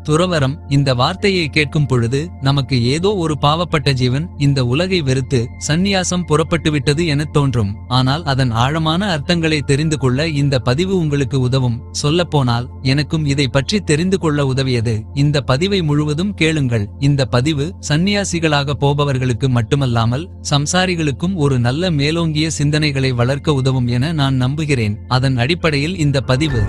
துறவரம் இந்த வார்த்தையை கேட்கும் பொழுது நமக்கு ஏதோ ஒரு பாவப்பட்ட ஜீவன் இந்த உலகை வெறுத்து சந்நியாசம் புறப்பட்டுவிட்டது எனத் தோன்றும். ஆனால் அதன் ஆழமான அர்த்தங்களை தெரிந்து கொள்ள இந்த பதிவு உங்களுக்கு உதவும். சொல்லப்போனால் எனக்கும் இதை பற்றி தெரிந்து கொள்ள உதவியது. இந்த பதிவை முழுவதும் கேளுங்கள். இந்த பதிவு சந்நியாசிகளாக போபவர்களுக்கு மட்டுமல்லாமல் சம்சாரிகளுக்கும் ஒரு நல்ல மேலோங்கிய சிந்தனைகளை வளர்க்க உதவும் என நான் நம்புகிறேன். அதன் அடிப்படையில் இந்த பதிவு.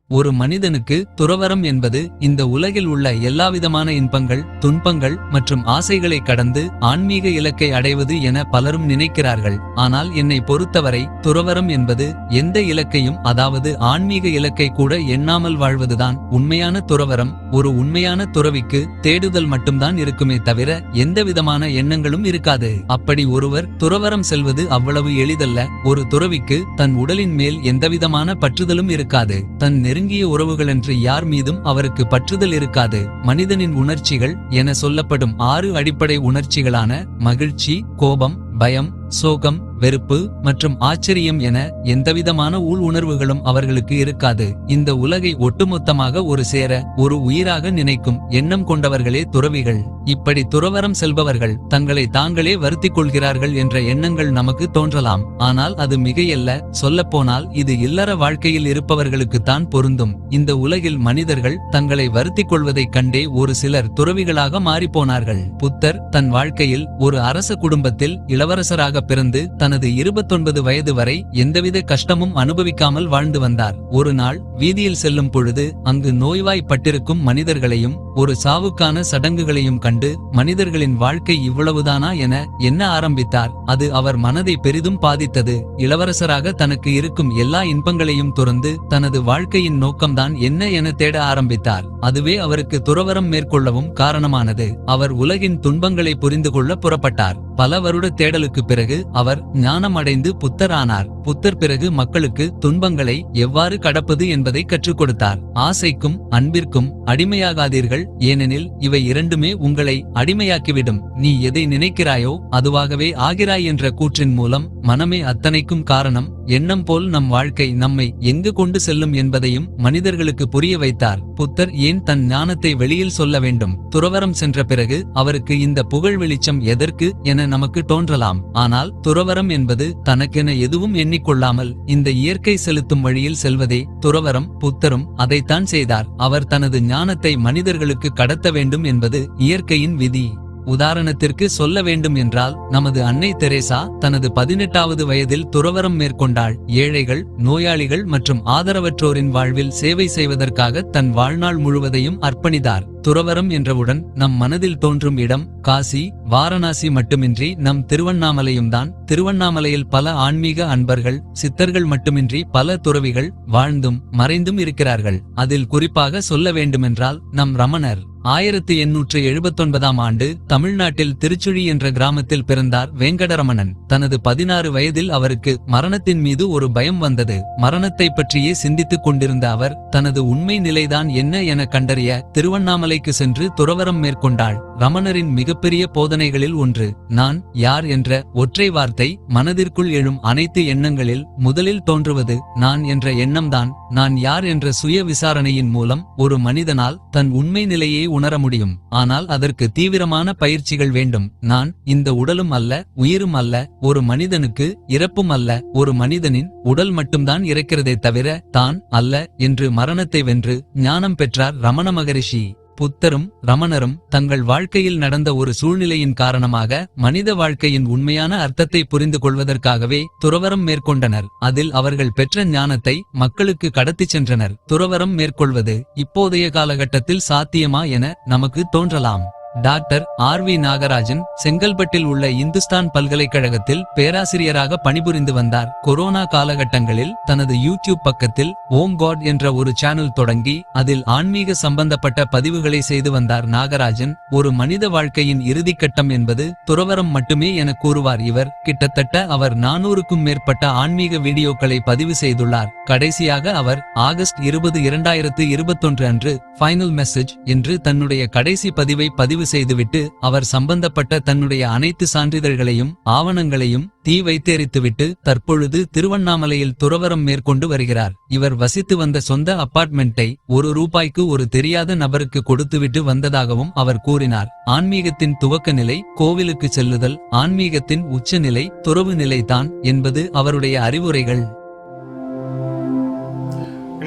ஒரு மனிதனுக்கு துறவரம் என்பது இந்த உலகில் உள்ள எல்லாவிதமான இன்பங்கள், துன்பங்கள் மற்றும் ஆசைகளை கடந்து ஆன்மீக இலக்கை அடைவது என பலரும் நினைக்கிறார்கள். ஆனால் என்னை பொறுத்தவரை துறவரம் என்பது எந்த இலக்கையும், அதாவது ஆன்மீக இலக்கை கூட எண்ணாமல் வாழ்வதுதான் உண்மையான துறவரம். ஒரு உண்மையான துறவிக்கு தேடுதல் மட்டும்தான் இருக்குமே தவிர எந்தவிதமான எண்ணங்களும் இருக்காது. அப்படி ஒருவர் துறவரம் செல்வது அவ்வளவு எளிதல்ல. ஒரு துறவிக்கு தன் உடலின் மேல் எந்தவிதமான பற்றுதலும் இருக்காது. தன் நெருங்கிய உறவுகளென்று யார் மீதும் அவருக்கு பற்றுதல் இருக்காது. மனிதனின் உணர்ச்சிகள் என சொல்லப்படும் 6 அடிப்படை உணர்ச்சிகளான மகிழ்ச்சி, கோபம், பயம், சோகம், வெறுப்பு மற்றும் ஆச்சரியம் என எந்தவிதமான உள் உணர்வுகளும் அவர்களுக்கு இருக்காது. இந்த உலகை ஒட்டுமொத்தமாக ஒரு சேர ஒரு உயிராக நினைக்கும் எண்ணம் கொண்டவர்களே துறவிகள். இப்படி துறவரம் செல்பவர்கள் தங்களை தாங்களே வருத்திக் கொள்கிறார்கள் என்ற எண்ணங்கள் நமக்கு தோன்றலாம். ஆனால் அது மிகையல்ல. சொல்லப்போனால் இது இல்லற வாழ்க்கையில் இருப்பவர்களுக்குத்தான் பொருந்தும். இந்த உலகில் மனிதர்கள் தங்களை வருத்திக் கொள்வதைக் கண்டே ஒரு சிலர் துறவிகளாக மாறிப்போனார்கள். புத்தர் தன் வாழ்க்கையில் ஒரு அரச குடும்பத்தில் இளவரசராக பிறந்து தனது 29 வயது வரை எந்தவித கஷ்டமும் அனுபவிக்காமல் வாழ்ந்து வந்தார். ஒரு நாள் வீதியில் செல்லும் பொழுது அங்கு நோய்வாய்ப்பட்டிருக்கும் மனிதர்களையும் ஒரு சாவுக்கான சடங்குகளையும் கண்டு மனிதர்களின் வாழ்க்கை இவ்வளவுதானா என எண்ண ஆரம்பித்தார். அது அவர் மனதை பெரிதும் பாதித்தது. இளவரசராக தனக்கு இருக்கும் எல்லா இன்பங்களையும் துறந்து தனது வாழ்க்கையின் நோக்கம்தான் என்ன என தேட ஆரம்பித்தார். அதுவே அவருக்கு துறவரம் மேற்கொள்ளவும் காரணமானது. அவர் உலகின் துன்பங்களை புரிந்து கொள்ள புறப்பட்டார். பல வருட தேடலுக்கு பிறகு அவர் ஞானம் அடைந்து புத்தர் ஆனார். புத்தர் பிறகு மக்களுக்கு துன்பங்களை எவ்வாறு கடப்பது என்பதை கற்றுக் கொடுத்தார். ஆசைக்கும் அன்பிற்கும் அடிமையாகாதீர்கள், ஏனெனில் இவை இரண்டுமே உங்களை அடிமையாக்கிவிடும். நீ எதை நினைக்கிறாயோ அதுவாகவே ஆகிறாய் என்ற கூற்றின் மூலம் மனமே அத்தனைக்கும் காரணம். எண்ணம் போல் நம் வாழ்க்கை நம்மை எங்கு கொண்டு செல்லும் என்பதையும் மனிதர்களுக்கு புரிய வைத்தார். புத்தர் ஏன் தன் ஞானத்தை வெளியில் சொல்ல வேண்டும்? துறவரம் சென்ற பிறகு அவருக்கு இந்த புகழ் வெளிச்சம் எதற்கு என நமக்கு தோன்றலாம். ஆனால் துறவரம் என்பது தனக்கென எதுவும் எண்ணிக்கொள்ளாமல் இந்த இயற்கை செலுத்தும் வழியில் செல்வதே துறவரம். புத்தரும் அதைத்தான் செய்தார். அவர் தனது ஞானத்தை மனிதர்களுக்கு கடத்த வேண்டும் என்பது இயற்கையின் விதி. உதாரணத்திற்கு சொல்ல வேண்டும் என்றால் நமது அன்னை தெரேசா தனது 18வது வயதில் துறவரம் மேற்கொண்டாள். ஏழைகள், நோயாளிகள் மற்றும் ஆதரவற்றோரின் வாழ்வில் சேவை செய்வதற்காக தன் வாழ்நாள் முழுவதையும் அர்ப்பணித்தார். துறவரம் என்றவுடன் நம் மனதில் தோன்றும் இடம் காசி, வாரணாசி மட்டுமின்றி நம் திருவண்ணாமலையும் தான். திருவண்ணாமலையில் பல ஆன்மீக அன்பர்கள், சித்தர்கள் மட்டுமின்றி பல துறவிகள் வாழ்ந்தும் மறைந்தும் இருக்கிறார்கள். அதில் குறிப்பாக சொல்ல வேண்டுமென்றால் நம் ரமணர். 1879ஆம் ஆண்டு தமிழ்நாட்டில் திருச்சுழி என்ற கிராமத்தில் பிறந்தார் வேங்கடரமணன். தனது 16 வயதில் அவருக்கு மரணத்தின் மீது ஒரு பயம் வந்தது. மரணத்தை பற்றியே சிந்தித்துக் கொண்டிருந்த அவர் தனது உண்மை நிலைதான் என்ன என கண்டறிய திருவண்ணாமலைக்கு சென்று துறவரம் மேற்கொண்டாள். ரமணரின் மிகப்பெரிய போதனைகளில் ஒன்று நான் யார் என்ற ஒற்றை வார்த்தை. மனதிற்குள் எழும் அனைத்து எண்ணங்களில் முதலில் தோன்றுவது நான் என்ற எண்ணம்தான். நான் யார் என்ற சுய விசாரணையின் மூலம் ஒரு மனிதனால் தன் உண்மை நிலையை உணர முடியும். ஆனால் அதற்கு தீவிரமான பயிற்சிகள் வேண்டும். நான் இந்த உடலும் அல்ல, உயிரும் அல்ல. ஒரு மனிதனுக்கு இறப்பும் அல்ல. ஒரு மனிதனின் உடல் மட்டும்தான் இறக்கிறதே தவிர தான் அல்ல என்று மரணத்தை வென்று ஞானம் பெற்றார் ரமண மகரிஷி. புத்தரும் ரமணரும் தங்கள் வாழ்க்கையில் நடந்த ஒரு சூழ்நிலையின் காரணமாக மனித வாழ்க்கையின் உண்மையான அர்த்தத்தை புரிந்து கொள்வதற்காகவே துறவரம் மேற்கொண்டனர். அதில் அவர்கள் பெற்ற ஞானத்தை மக்களுக்கு கடத்திச் சென்றனர். துறவரம் மேற்கொள்வது இப்போதைய காலகட்டத்தில் சாத்தியமா என நமக்கு தோன்றலாம். Doctor RV. நாகராஜன் செங்கல்பட்டில் உள்ள இந்துஸ்தான் பல்கலைக்கழகத்தில் பேராசிரியராக பணிபுரிந்து வந்தார். கொரோனா காலகட்டங்களில் தனது யூடியூப் பக்கத்தில் ஓம் காட் என்ற ஒரு சேனல் தொடங்கி அதில் ஆன்மீக சம்பந்தப்பட்ட பதிவுகளை செய்து வந்தார். நாகராஜன் ஒரு மனித வாழ்க்கையின் இறுதிக்கட்டம் என்பது துறவரம் மட்டுமே என கூறுவார். இவர் கிட்டத்தட்ட அவர் 400க்கும் மேற்பட்ட ஆன்மீக வீடியோக்களை பதிவு செய்துள்ளார். கடைசியாக அவர் ஆகஸ்ட் 20, 2021 அன்று ஃபைனல் மெசேஜ் என்று தன்னுடைய கடைசி பதிவை பதிவு பதிவு செய்துவிட்டு அவர் சம்பந்தப்பட்ட தன்னுடைய அனைத்து சான்றிதழ்களையும் ஆவணங்களையும் தீ வைத்தெரித்துவிட்டு தற்பொழுது திருவண்ணாமலையில் துறவரம் மேற்கொண்டு வருகிறார். இவர் வசித்து வந்த சொந்த அபார்ட்மெண்ட்டை ₹1 ஒரு தெரியாத நபருக்கு கொடுத்துவிட்டு வந்ததாகவும் அவர் கூறினார். ஆன்மீகத்தின் துவக்க நிலை கோவிலுக்கு செல்லுதல், ஆன்மீகத்தின் உச்ச நிலை துறவு நிலைதான் என்பது அவருடைய அறிவுரைகள்.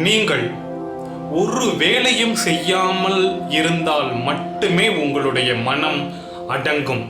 நீங்கள் ஒரு வேலையும் செய்யாமல் இருந்தால் மட்டுமே உங்களுடைய மனம் அடங்கும்.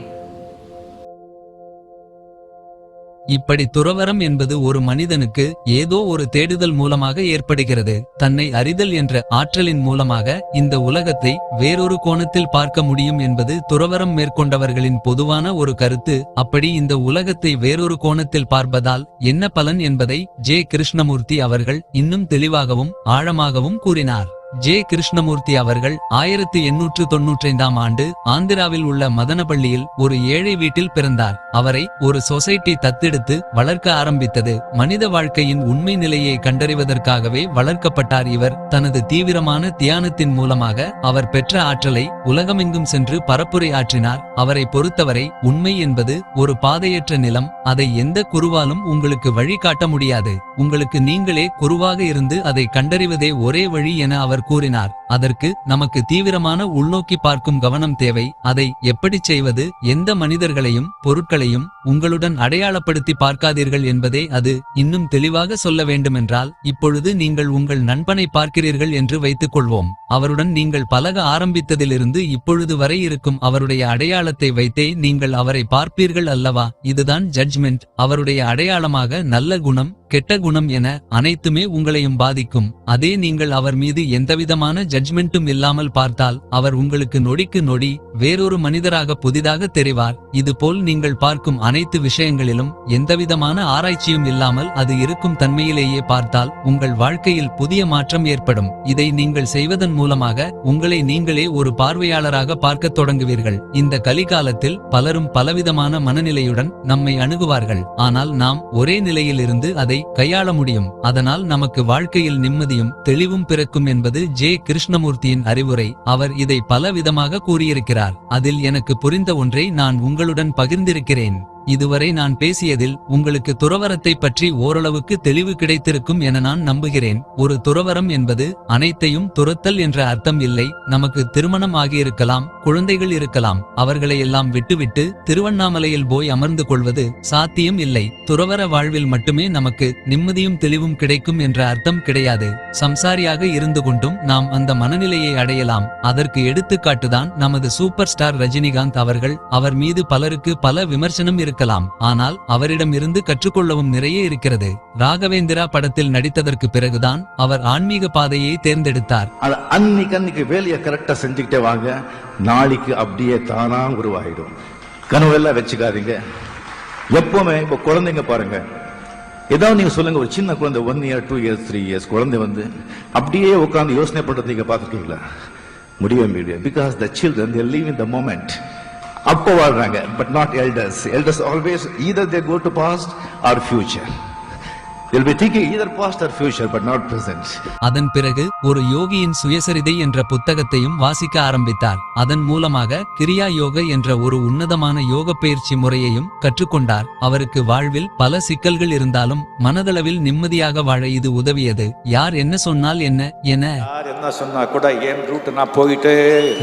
இப்படி துறவரம் என்பது ஒரு மனிதனுக்கு ஏதோ ஒரு தேடுதல் மூலமாக ஏற்படுகிறது. தன்னை அறிதல் என்ற ஆற்றலின் மூலமாக இந்த உலகத்தை வேறொரு கோணத்தில் பார்க்க முடியும் என்பது துறவரம் மேற்கொண்டவர்களின் பொதுவான ஒரு கருத்து. அப்படி இந்த உலகத்தை வேறொரு கோணத்தில் பார்ப்பதால் என்ன பலன் என்பதை ஜே. கிருஷ்ணமூர்த்தி அவர்கள் இன்னும் தெளிவாகவும் ஆழமாகவும் கூறினார். ஜே. கிருஷ்ணமூர்த்தி அவர்கள் 1895ஆம் ஆண்டு ஆந்திராவில் உள்ள மதனப்பள்ளியில் ஒரு ஏழை வீட்டில் பிறந்தார். அவரை ஒரு சொசைட்டி தத்தெடுத்து வளர்க்க ஆரம்பித்தது. மனித வாழ்க்கையின் உண்மை நிலையை கண்டறிவதற்காகவே வளர்க்கப்பட்டார் இவர். தனது தீவிரமான தியானத்தின் மூலமாக அவர் பெற்ற ஆற்றலை உலகமெங்கும் சென்று பரப்புரை ஆற்றினார். அவரை பொறுத்தவரை உண்மை என்பது ஒரு பாதையற்ற நிலம். அதை எந்த குருவாலும் உங்களுக்கு வழி காட்ட முடியாது. உங்களுக்கு நீங்களே குருவாக இருந்து அதை கண்டறிவதே ஒரே வழி என அவர் கூறினார். அதற்கு நமக்கு தீவிரமான உள்நோக்கி பார்க்கும் கவனம் தேவை. அதை எப்படி செய்வது? எந்த மனிதர்களையும் பொருட்களையும் உங்களுடன் அடையாளப்படுத்தி பார்க்காதீர்கள் என்பதே அது. இன்னும் தெளிவாக சொல்ல வேண்டுமென்றால், இப்பொழுது நீங்கள் உங்கள் நண்பனை பார்க்கிறீர்கள் என்று வைத்துக் கொள்வோம். அவருடன் நீங்கள் பழக ஆரம்பித்ததிலிருந்து இப்பொழுது வரை இருக்கும் அவருடைய அடையாளத்தை வைத்தே நீங்கள் அவரை பார்ப்பீர்கள் அல்லவா? இதுதான் ஜட்ஜ்மெண்ட். அவருடைய அடையாளமாக நல்ல குணம், கெட்ட குணம் என அனைத்துமே உங்களையும் பாதிக்கும். அதே நீங்கள் அவர் மீது எந்தவிதமான ஜட்ஜ்மெண்ட்டும் இல்லாமல் பார்த்தால் அவர் உங்களுக்கு நொடிக்கு நொடி வேறொரு மனிதராக புதிதாக தெரிவார். இதுபோல் நீங்கள் பார்க்கும் அனைத்து விஷயங்களிலும் எந்தவிதமான ஆராய்ச்சியும் இல்லாமல் அது இருக்கும் தன்மையிலேயே பார்த்தால் உங்கள் வாழ்க்கையில் புதிய மாற்றம் ஏற்படும். இதை நீங்கள் செய்வதன் மூலமாக உங்களை நீங்களே ஒரு பார்வையாளராக பார்க்கத் தொடங்குவீர்கள். இந்த கலிகாலத்தில் பலரும் பலவிதமான மனநிலையுடன் நம்மை அணுகுவார்கள். ஆனால் நாம் ஒரே நிலையில் இருந்து அதை கையாள முடியும். அதனால் நமக்கு வாழ்க்கையில் நிம்மதியும் தெளிவும் பிறக்கும் என்பது ஜே. கிருஷ்ணமூர்த்தியின் அறிவுரை. அவர் இதை பல விதமாக கூறியிருக்கிறார். அதில் எனக்கு புரிந்த ஒன்றை நான் உங்களுடன் பகிர்ந்திருக்கிறேன். இதுவரை நான் பேசியதில் உங்களுக்கு துறவரத்தை பற்றி ஓரளவுக்கு தெளிவு கிடைத்திருக்கும் என நான் நம்புகிறேன். ஒரு துறவரம் என்பது அனைத்தையும் துரத்தல் என்ற அர்த்தம் இல்லை. நமக்கு திருமணம் ஆகியிருக்கலாம், குழந்தைகள் இருக்கலாம். அவர்களை எல்லாம் விட்டுவிட்டு திருவண்ணாமலையில் போய் அமர்ந்து கொள்வது சாத்தியம் இல்லை. துறவர வாழ்வில் மட்டுமே நமக்கு நிம்மதியும் தெளிவும் கிடைக்கும் என்ற அர்த்தம் கிடையாது. சம்சாரியாக இருந்து கொண்டும் நாம் அந்த மனநிலையை அடையலாம். அதற்கு எடுத்துக்காட்டுதான் நமது சூப்பர் ஸ்டார் ரஜினிகாந்த் அவர்கள். அவர் மீது பலருக்கு பல விமர்சனம் இருக்கலாம். ஆனால் அவரிடமிருந்து கற்றுக்கொள்ளவும் நிறைய இருக்கிறது. ராகவேந்திரா படத்தில் நடித்ததற்கு பிறகுதான் அவர் ஆன்மீக பாதையை தேர்ந்தெடுத்தார். அன்னைக்கு வேலையை கரெக்டா செஞ்சுக்கிட்டே வாங்க, நாளைக்கு அப்படியே தானா உருவாயிடும். கனவெல்லாம் வச்சுக்காதீங்க. எப்பவுமே இப்ப குழந்தைங்க பாருங்க, ஏதாவது நீங்க சொல்லுங்க, ஒரு சின்ன குழந்தை 1 year 2 years 3 years குழந்தை அப்படியே உட்கார்ந்து யோசனை பண்றது நீங்க பாத்துருக்கீங்களா? முடியவே முடியாது. Because the children they live in the moment. அப்போ வாழ்றாங்க, but not elders. Elders always either they go to past or future. They'll be thinking either past or future but not present. அதன் பிறகு ஒரு யோகியின் சுயசரிதை என்ற புத்தகத்தையும் வாசிக்க ஆரம்பித்தார். அதன் மூலமாக கிரியா யோக என்ற ஒரு உன்னதமான யோக பயிற்சி முறையையும் கற்றுக்கொண்டார். அவருக்கு வாழ்வில் பல சிக்கல்கள் இருந்தாலும் மனதளவில் நிம்மதியாக வாழ இது உதவியது. யார் என்ன சொன்னால் என்ன என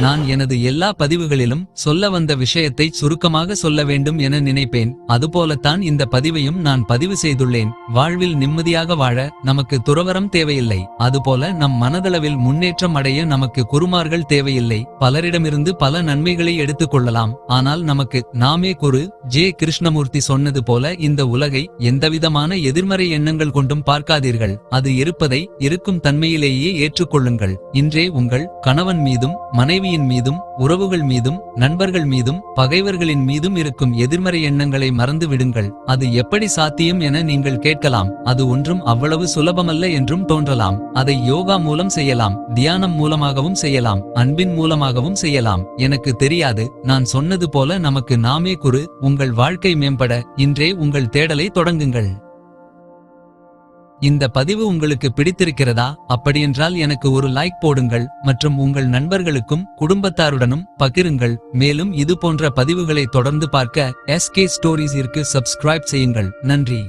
நான் எனது எல்லா பதிவுகளிலும் சொல்ல வந்த விஷயத்தை சுருக்கமாக சொல்ல வேண்டும் என நினைப்பேன். அதுபோலத்தான் இந்த பதிவையும் நான் பதிவு செய்துள்ளேன். வாழ்வில் நிம்மதியாக வாழ நமக்கு துறவரம் தேவையில்லை. அதுபோல நம் மனதளவில் முன்னேற்றம் அடைய நமக்கு குருமார்கள் தேவையில்லை. பலரிடமிருந்து பல நன்மைகளை எடுத்துக் கொள்ளலாம். ஆனால் நமக்கு நாமே குரு. ஜே. கிருஷ்ணமூர்த்தி சொன்னது போல இந்த உலகை எந்தவிதமான எதிர்மறை எண்ணங்கள் கொண்டும் பார்க்காதீர்கள். அது இருப்பதை இருக்கும் தன்மையிலேயே ஏற்றுக்கொள்ளுங்கள். இன்றே உங்கள் கணவன் மீதும் மனைவியின் மீதும் உறவுகள் மீதும் நண்பர்கள் மீதும் பகைவர்களின் மீதும் இருக்கும் எதிர்மறை எண்ணங்களை மறந்து விடுங்கள். அது எப்படி சாத்தியம் என நீங்கள் கேட்கலாம். அது ஒன்றும் அவ்வளவு சுலபமல்ல என்றும் தோன்றலாம். அதை யோகா மூலம் செய்யலாம், தியானம் மூலமாகவும் செய்யலாம், அன்பின் மூலமாகவும் செய்யலாம். எனக்கு தெரியாது. நான் சொன்னது போல நமக்கு நாமே குரு. உங்கள் வாழ்க்கை மேம்பட இன்றே உங்கள் தேடலை தொடங்குங்கள். இந்த பதிவு உங்களுக்கு பிடித்திருக்கிறதா? அப்படியென்றால் எனக்கு ஒரு லைக் போடுங்கள் மற்றும் உங்கள் நண்பர்களுக்கும் குடும்பத்தாருடனும் பகிருங்கள். மேலும் இது போன்ற பதிவுகளை தொடர்ந்து பார்க்க SK ஸ்டோரீஸிற்கு சப்ஸ்கிரைப் செய்யுங்கள். நன்றி.